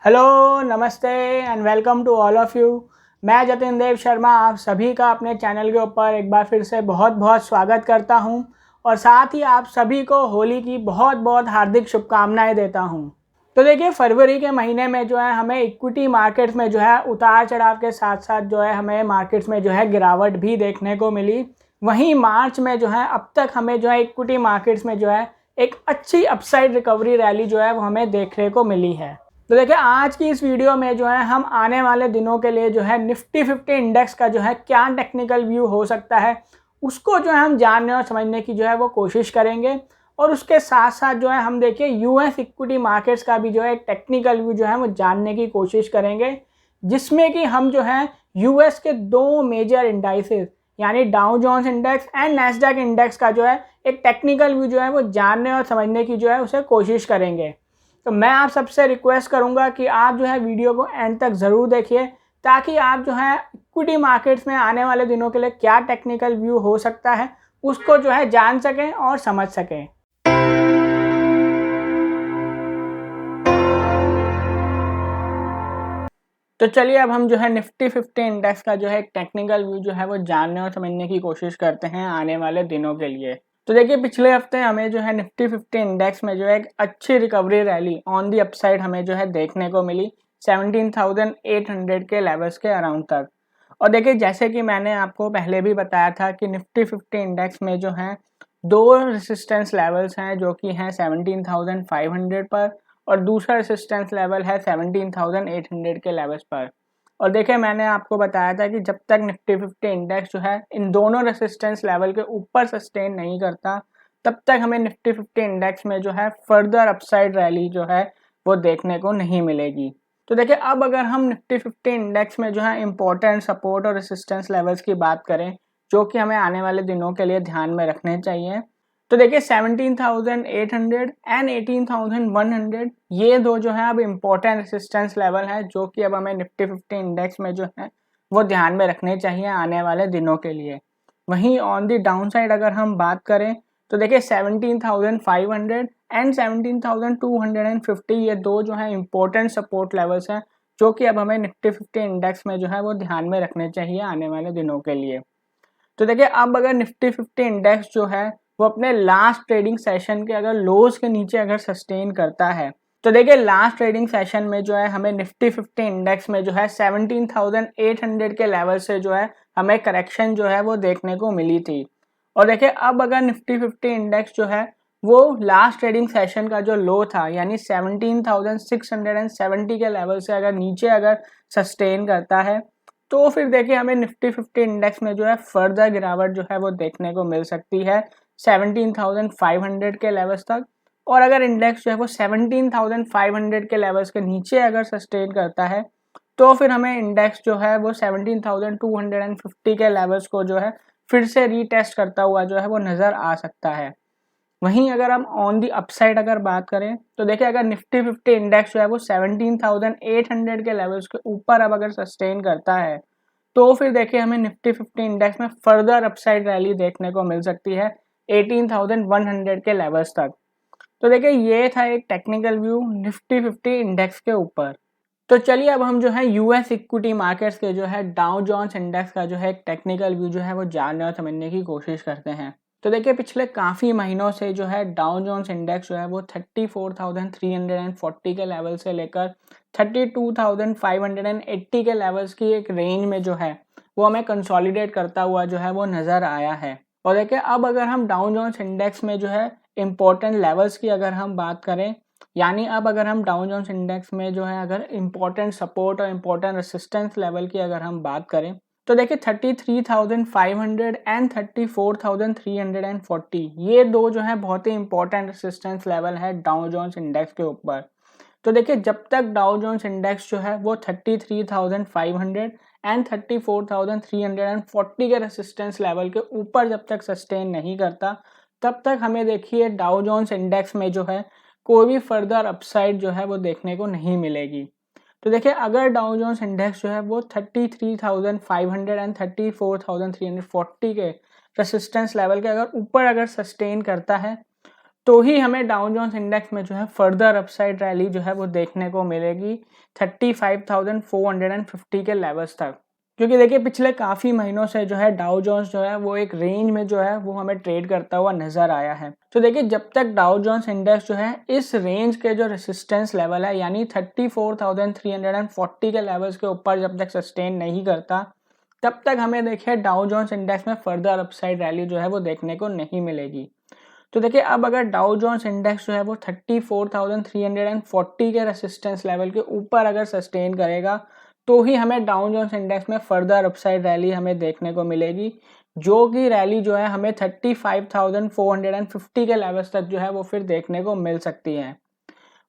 Hello, नमस्ते and welcome to all of you. मैं जतिन देव शर्मा आप सभी का अपने चैनल के ऊपर एक बार फिर से बहुत बहुत स्वागत करता हूं और साथ ही आप सभी को होली की बहुत बहुत हार्दिक शुभकामनाएं देता हूं। तो देखिए, फरवरी के महीने में जो है हमें इक्विटी मार्केट्स में जो है उतार चढ़ाव के साथ साथ जो है हमें मार्केट्स में जो है गिरावट भी देखने को मिली। वहीं मार्च में जो है अब तक हमें जो है इक्विटी मार्केट्स में जो है एक अच्छी अपसाइड रिकवरी रैली जो है वो हमें देखने को मिली है। तो देखिए, आज की इस वीडियो में जो है हम आने वाले दिनों के लिए जो है निफ्टी 50 इंडेक्स का जो है क्या टेक्निकल व्यू हो सकता है उसको जो है हम जानने और समझने की जो है वो कोशिश करेंगे। और उसके साथ साथ जो है हम देखिए यूएस इक्विटी मार्केट्स का भी जो है एक टेक्निकल व्यू जो है वो जानने की कोशिश करेंगे, जिसमें कि हम जो है यूएस के दो मेजर इंडाइसेस यानी Dow Jones index and Nasdaq index का जो है एक टेक्निकल व्यू जो है वो जानने और समझने की जो है उसे कोशिश करेंगे। तो मैं आप सबसे रिक्वेस्ट करूंगा कि आप जो है वीडियो को एंड तक ज़रूर देखिए, ताकि आप जो है इक्विटी मार्केट्स में आने वाले दिनों के लिए क्या टेक्निकल व्यू हो सकता है उसको जो है जान सकें और समझ सकें। तो चलिए, अब हम जो है निफ्टी 50 इंडेक्स का जो है एक टेक्निकल व्यू जो है वो जानने और समझने की कोशिश करते हैं आने वाले दिनों के लिए। तो देखिए, पिछले हफ्ते हमें जो है निफ्टी 50 इंडेक्स में जो है एक अच्छी recovery rally on the upside हमें जो है देखने को मिली 17,800 के लेवल्स के अराउंड तक। और देखिए, जैसे कि मैंने आपको पहले भी बताया था कि निफ्टी 50 इंडेक्स में जो है दो रेसिस्टेंस लेवल्स हैं जो कि हैं 17,500 पर और दूसरा रेसिस्टेंस लेवल है 17,800 के लेवल्स पर। और देखिए, मैंने आपको बताया था कि जब तक निफ्टी 50 इंडेक्स जो है इन दोनों रेसिस्टेंस लेवल के ऊपर सस्टेन नहीं करता, तब तक हमें निफ्टी 50 इंडेक्स में जो है फर्दर अपसाइड रैली जो है वो देखने को नहीं मिलेगी। तो देखिए, अब अगर हम निफ्टी 50 इंडेक्स में जो है इंपॉर्टेंट सपोर्ट और रेसिस्टेंस लेवल्स की बात करें जो कि हमें आने वाले दिनों के लिए ध्यान में रखने चाहिए, तो देखिए 17,800 एंड 18,100 ये दो जो है अब इम्पोर्टेंट रेसिस्टेंस लेवल है जो कि अब हमें निफ्टी 50 इंडेक्स में जो है वो ध्यान में रखने चाहिए आने वाले दिनों के लिए। वहीं ऑन दी डाउन साइड अगर हम बात करें तो देखिए 17,500 एंड 17,250 ये दो जो है इम्पोर्टेंट सपोर्ट लेवल्स हैं जो कि अब हमें निफ्टी 50 इंडेक्स में जो है वो ध्यान में रखने चाहिए आने वाले दिनों के लिए। तो देखिए, अब अगर निफ्टी 50 इंडेक्स जो है वो अपने लास्ट ट्रेडिंग सेशन के अगर लोज के नीचे अगर सस्टेन करता है, तो देखिए लास्ट ट्रेडिंग सेशन में जो है हमें निफ्टी 50 इंडेक्स में जो है 17,800 के लेवल से जो है हमें करेक्शन जो है वो देखने को मिली थी। और देखिए, अब अगर निफ्टी 50 इंडेक्स जो है वो लास्ट ट्रेडिंग सेशन का जो लो था यानी 17,670 के लेवल से अगर नीचे अगर सस्टेन करता है, तो फिर देखिए हमें निफ्टी 50 इंडेक्स में जो है फर्दर गिरावट जो है वो देखने को मिल सकती है 17,500 के लेवल्स तक। और अगर इंडेक्स जो है वो 17,500 के लेवल्स के नीचे अगर सस्टेन करता है, तो फिर हमें इंडेक्स जो है वो 17,250 के लेवल्स को जो है फिर से रीटेस्ट करता हुआ जो है वो नज़र आ सकता है। वहीं अगर हम ऑन दी अपसाइड अगर बात करें तो देखिए, अगर निफ्टी 50 इंडेक्स जो है वो 17,800 के लेवल्स के ऊपर अब अगर सस्टेन करता है, तो फिर देखिए हमें निफ्टी 50 इंडेक्स में फर्दर अपसाइड रैली देखने को मिल सकती है 18,100 के लेवल्स तक। तो देखिए, ये था एक टेक्निकल व्यू निफ्टी 50 इंडेक्स के ऊपर। तो चलिए, अब हम जो है यूएस इक्विटी मार्केट्स के जो है डाउ जोन्स इंडेक्स का जो है एक टेक्निकल व्यू जो है वो जानने और समझने की कोशिश करते हैं। तो देखिए, पिछले काफ़ी महीनों से जो है डाउ जोन्स इंडेक्स जो है वो 34,340 के लेवल से लेकर 32,580 के लेवल्स की एक रेंज में जो है वो हमें कंसोलिडेट करता हुआ जो है वो नज़र आया है। और देखिए, अब अगर हम डाउ जोन्स इंडेक्स में जो है इम्पोर्टेंट लेवल्स की अगर हम बात करें, यानी अब अगर हम डाउ जोन्स इंडेक्स में जो है अगर इम्पोर्टेंट सपोर्ट और इम्पोर्टेंट रेसिस्टेंस लेवल की अगर हम बात करें, तो देखिए 33,500 एंड 34,340 ये दो जो है बहुत ही इंपॉर्टेंट रेसिस्टेंस लेवल है डाउ जोन्स इंडेक्स के ऊपर। तो देखिए, जब तक डाउ जोन्स इंडेक्स जो है वो 33,500 एंड 34,340 के रेसिस्टेंस लेवल के ऊपर जब तक सस्टेन नहीं करता, तब तक हमें देखिए डाउ जोन्स इंडेक्स में जो है कोई भी फर्दर अपसाइड जो है वो देखने को नहीं मिलेगी। तो देखिए, अगर डाउ जोन्स इंडेक्स जो है वो 33,500 एंड 34,340 के रेसिस्टेंस लेवल के अगर ऊपर अगर सस्टेन करता है, तो ही हमें डाउ जोन्स इंडेक्स में जो है फर्दर अपसाइड रैली जो है वो देखने को मिलेगी 35,450 के लेवल्स तक। क्योंकि देखिए पिछले काफ़ी महीनों से जो है डाउ जोन्स जो है वो एक रेंज में जो है वो हमें ट्रेड करता हुआ नज़र आया है। तो देखिए जब तक डाउ जोन्स इंडेक्स जो है इस रेंज के जो रेसिस्टेंस लेवल है यानी 34,340 के लेवल्स के ऊपर जब तक सस्टेन नहीं करता, तब तक हमें देखिए डाउ जोन्स इंडेक्स में फर्दर अपसाइड रैली जो है वो देखने को नहीं मिलेगी। तो देखिए अब अगर डाउ जोन्स इंडेक्स जो है वो 34,340 के रेसिस्टेंस लेवल के ऊपर अगर सस्टेन करेगा, तो ही हमें डाउ जोन्स इंडेक्स में फर्दर अपसाइड रैली हमें देखने को मिलेगी, जो कि रैली जो है हमें 35,450 के लेवल्स तक जो है वो फिर देखने को मिल सकती है।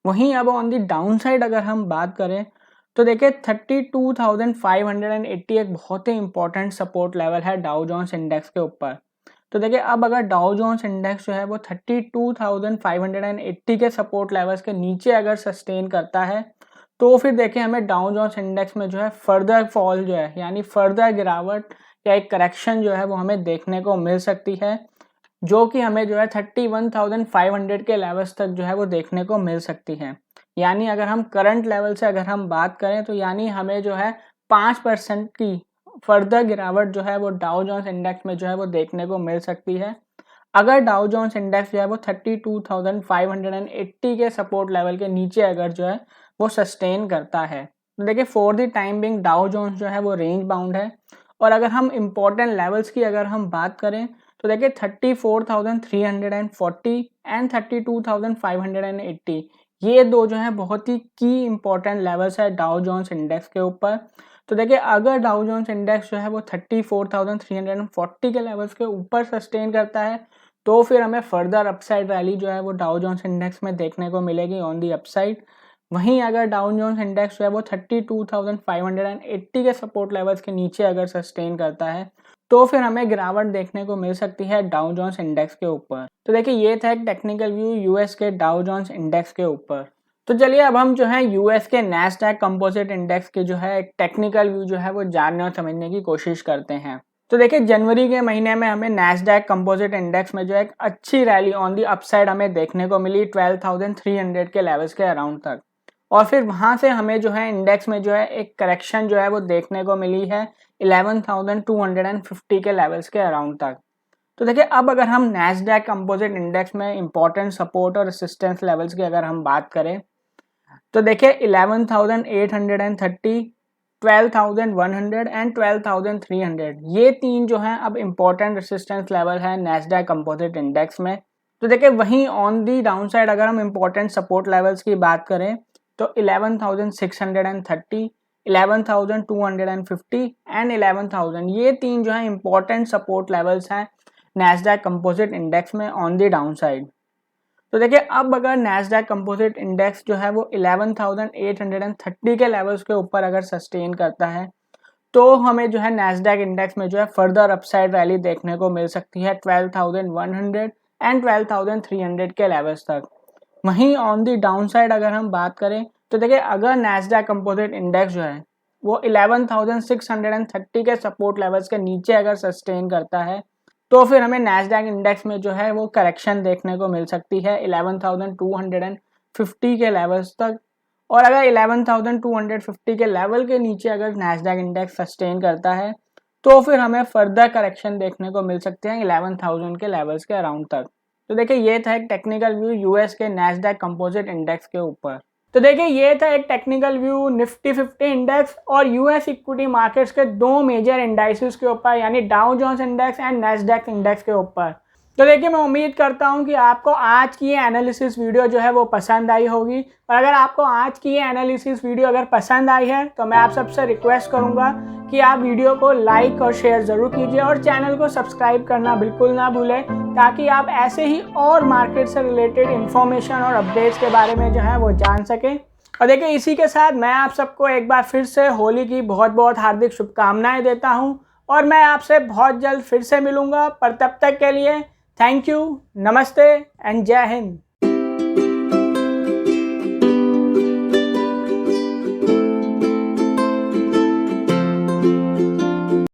वहीं अब ऑन दी डाउन साइड अगर हम बात करें तो देखिए 32,580 एक बहुत ही इंपॉर्टेंट सपोर्ट लेवल है डाउ जोन्स इंडेक्स के ऊपर। तो देखिए अब अगर डाउ जोन्स इंडेक्स जो है वो 32,580 के सपोर्ट लेवल्स के नीचे अगर सस्टेन करता है, तो फिर देखिए हमें डाउ जोन्स इंडेक्स में जो है फर्दर फॉल जो है यानी फर्दर गिरावट या एक करेक्शन जो है वो हमें देखने को मिल सकती है, जो कि हमें जो है 31,500 के लेवल्स तक जो है वो देखने को मिल सकती है। यानी अगर हम करंट लेवल से अगर हम बात करें तो यानी हमें जो है 5% की फर्दर गिरावट जो है वो डाउ जोन्स इंडेक्स में जो है वो देखने को मिल सकती है, अगर डाउ जोन्स इंडेक्स जो है वो 32,580 के सपोर्ट लेवल के नीचे अगर जो है वो सस्टेन करता है। तो देखिए for the time being Dow Jones जो है वो रेंज बाउंड है, और अगर हम इम्पोर्टेंट लेवल्स की अगर हम बात करें तो देखिए 34,340 एंड 32,580 ये दो जो है बहुत ही की इंपॉर्टेंट लेवल्स है डाउ जोन्स इंडेक्स के ऊपर। तो देखिए अगर डाउ जोन्स इंडेक्स जो है वो 34,340 के लेवल्स के ऊपर सस्टेन करता है, तो फिर हमें फर्दर अपसाइड रैली जो है वो डाउ जोन्स इंडेक्स में देखने को मिलेगी ऑन दी अपसाइड। वहीं अगर डाउ जोन्स इंडेक्स जो है वो 32,580 के सपोर्ट लेवल्स के नीचे अगर सस्टेन करता है, तो फिर हमें गिरावट देखने को मिल सकती है डाउ जोन्स इंडेक्स के ऊपर। तो देखिए ये था एक टेक्निकल व्यू यूएस के डाउ जोन्स इंडेक्स के ऊपर। तो चलिए अब हम जो है यूएस के नैस्डैक कंपोजिट इंडेक्स के जो है एक टेक्निकल व्यू जो है वो जानने और समझने की कोशिश करते हैं। तो देखिए जनवरी के महीने में हमें नैस्डैक कंपोजिट इंडेक्स में जो एक अच्छी रैली ऑन दी अपसाइड हमें देखने को मिली 12,300 के लेवल्स के अराउंड तक, और फिर वहां से हमें जो है इंडेक्स में जो है एक करेक्शन जो है वो देखने को मिली है 11,250 के लेवल्स के अराउंड तक। तो देखिए अब अगर हम नैस्डैक कंपोजिट इंडेक्स में इंपॉर्टेंट सपोर्ट और रेसिस्टेंस लेवल्स की अगर हम बात करें तो देखिए 11,830, 12,100 एंड 12,300 ये तीन जो हैं अब इंपॉर्टेंट रेसिस्टेंस लेवल है नैस्डैक कंपोजिट इंडेक्स में। तो देखिए वहीं ऑन दी डाउन साइड अगर हम इंपॉर्टेंट सपोर्ट लेवल्स की बात करें तो 11,630, 11,250 एंड 11,000 ये तीन जो है इंपॉर्टेंट सपोर्ट लेवल्स हैं नैस्डैक कंपोजिट इंडेक्स में ऑन दी डाउन साइड। तो देखिए अब अगर नैस्डैक कंपोजिट इंडेक्स जो है वो 11,830 के लेवल्स के ऊपर अगर सस्टेन करता है, तो हमें जो है नैस्डैक इंडेक्स में जो है फर्दर अपसाइड रैली देखने को मिल सकती है 12,100 एंड 12,300 के लेवल्स तक। वहीं ऑन दी डाउन साइड अगर हम बात करें तो देखिए अगर नैस्डैक कंपोजिट इंडेक्स जो है वो 11,630 के सपोर्ट लेवल्स के नीचे अगर सस्टेन करता है, तो फिर हमें नैस्डैक इंडेक्स में जो है वो करेक्शन देखने को मिल सकती है 11,250 के लेवल्स तक, और अगर 11,250 के लेवल के नीचे अगर नैस्डैक इंडेक्स सस्टेन करता है, तो फिर हमें फर्दर करेक्शन देखने को मिल सकते हैं 11,000 के लेवल्स के अराउंड तक। तो देखिए ये था एक टेक्निकल व्यू यूएस के नैस्डैक कंपोजिट इंडेक्स के ऊपर। तो देखिए ये था एक टेक्निकल व्यू निफ्टी 50 इंडेक्स और यूएस इक्विटी मार्केट्स के दो मेजर इंडाइसेस के ऊपर यानी Dow Jones index and Nasdaq index के ऊपर। तो देखिए मैं उम्मीद करता हूं कि आपको आज की ये एनालिसिस वीडियो जो है वो पसंद आई होगी, और अगर आपको आज की ये एनालिसिस वीडियो अगर पसंद आई है तो मैं आप सबसे रिक्वेस्ट करूंगा कि आप वीडियो को लाइक और शेयर ज़रूर कीजिए और चैनल को सब्सक्राइब करना बिल्कुल ना भूलें, ताकि आप ऐसे ही और मार्केट से रिलेटेड इन्फॉर्मेशन और अपडेट्स के बारे में जो है वो जान सकें। और देखिए इसी के साथ मैं आप सबको एक बार फिर से होली की बहुत बहुत हार्दिक शुभकामनाएं देता हूं, और मैं आपसे बहुत जल्द फिर से मिलूंगा, पर तब तक के लिए थैंक यू, नमस्ते एंड जय हिंद।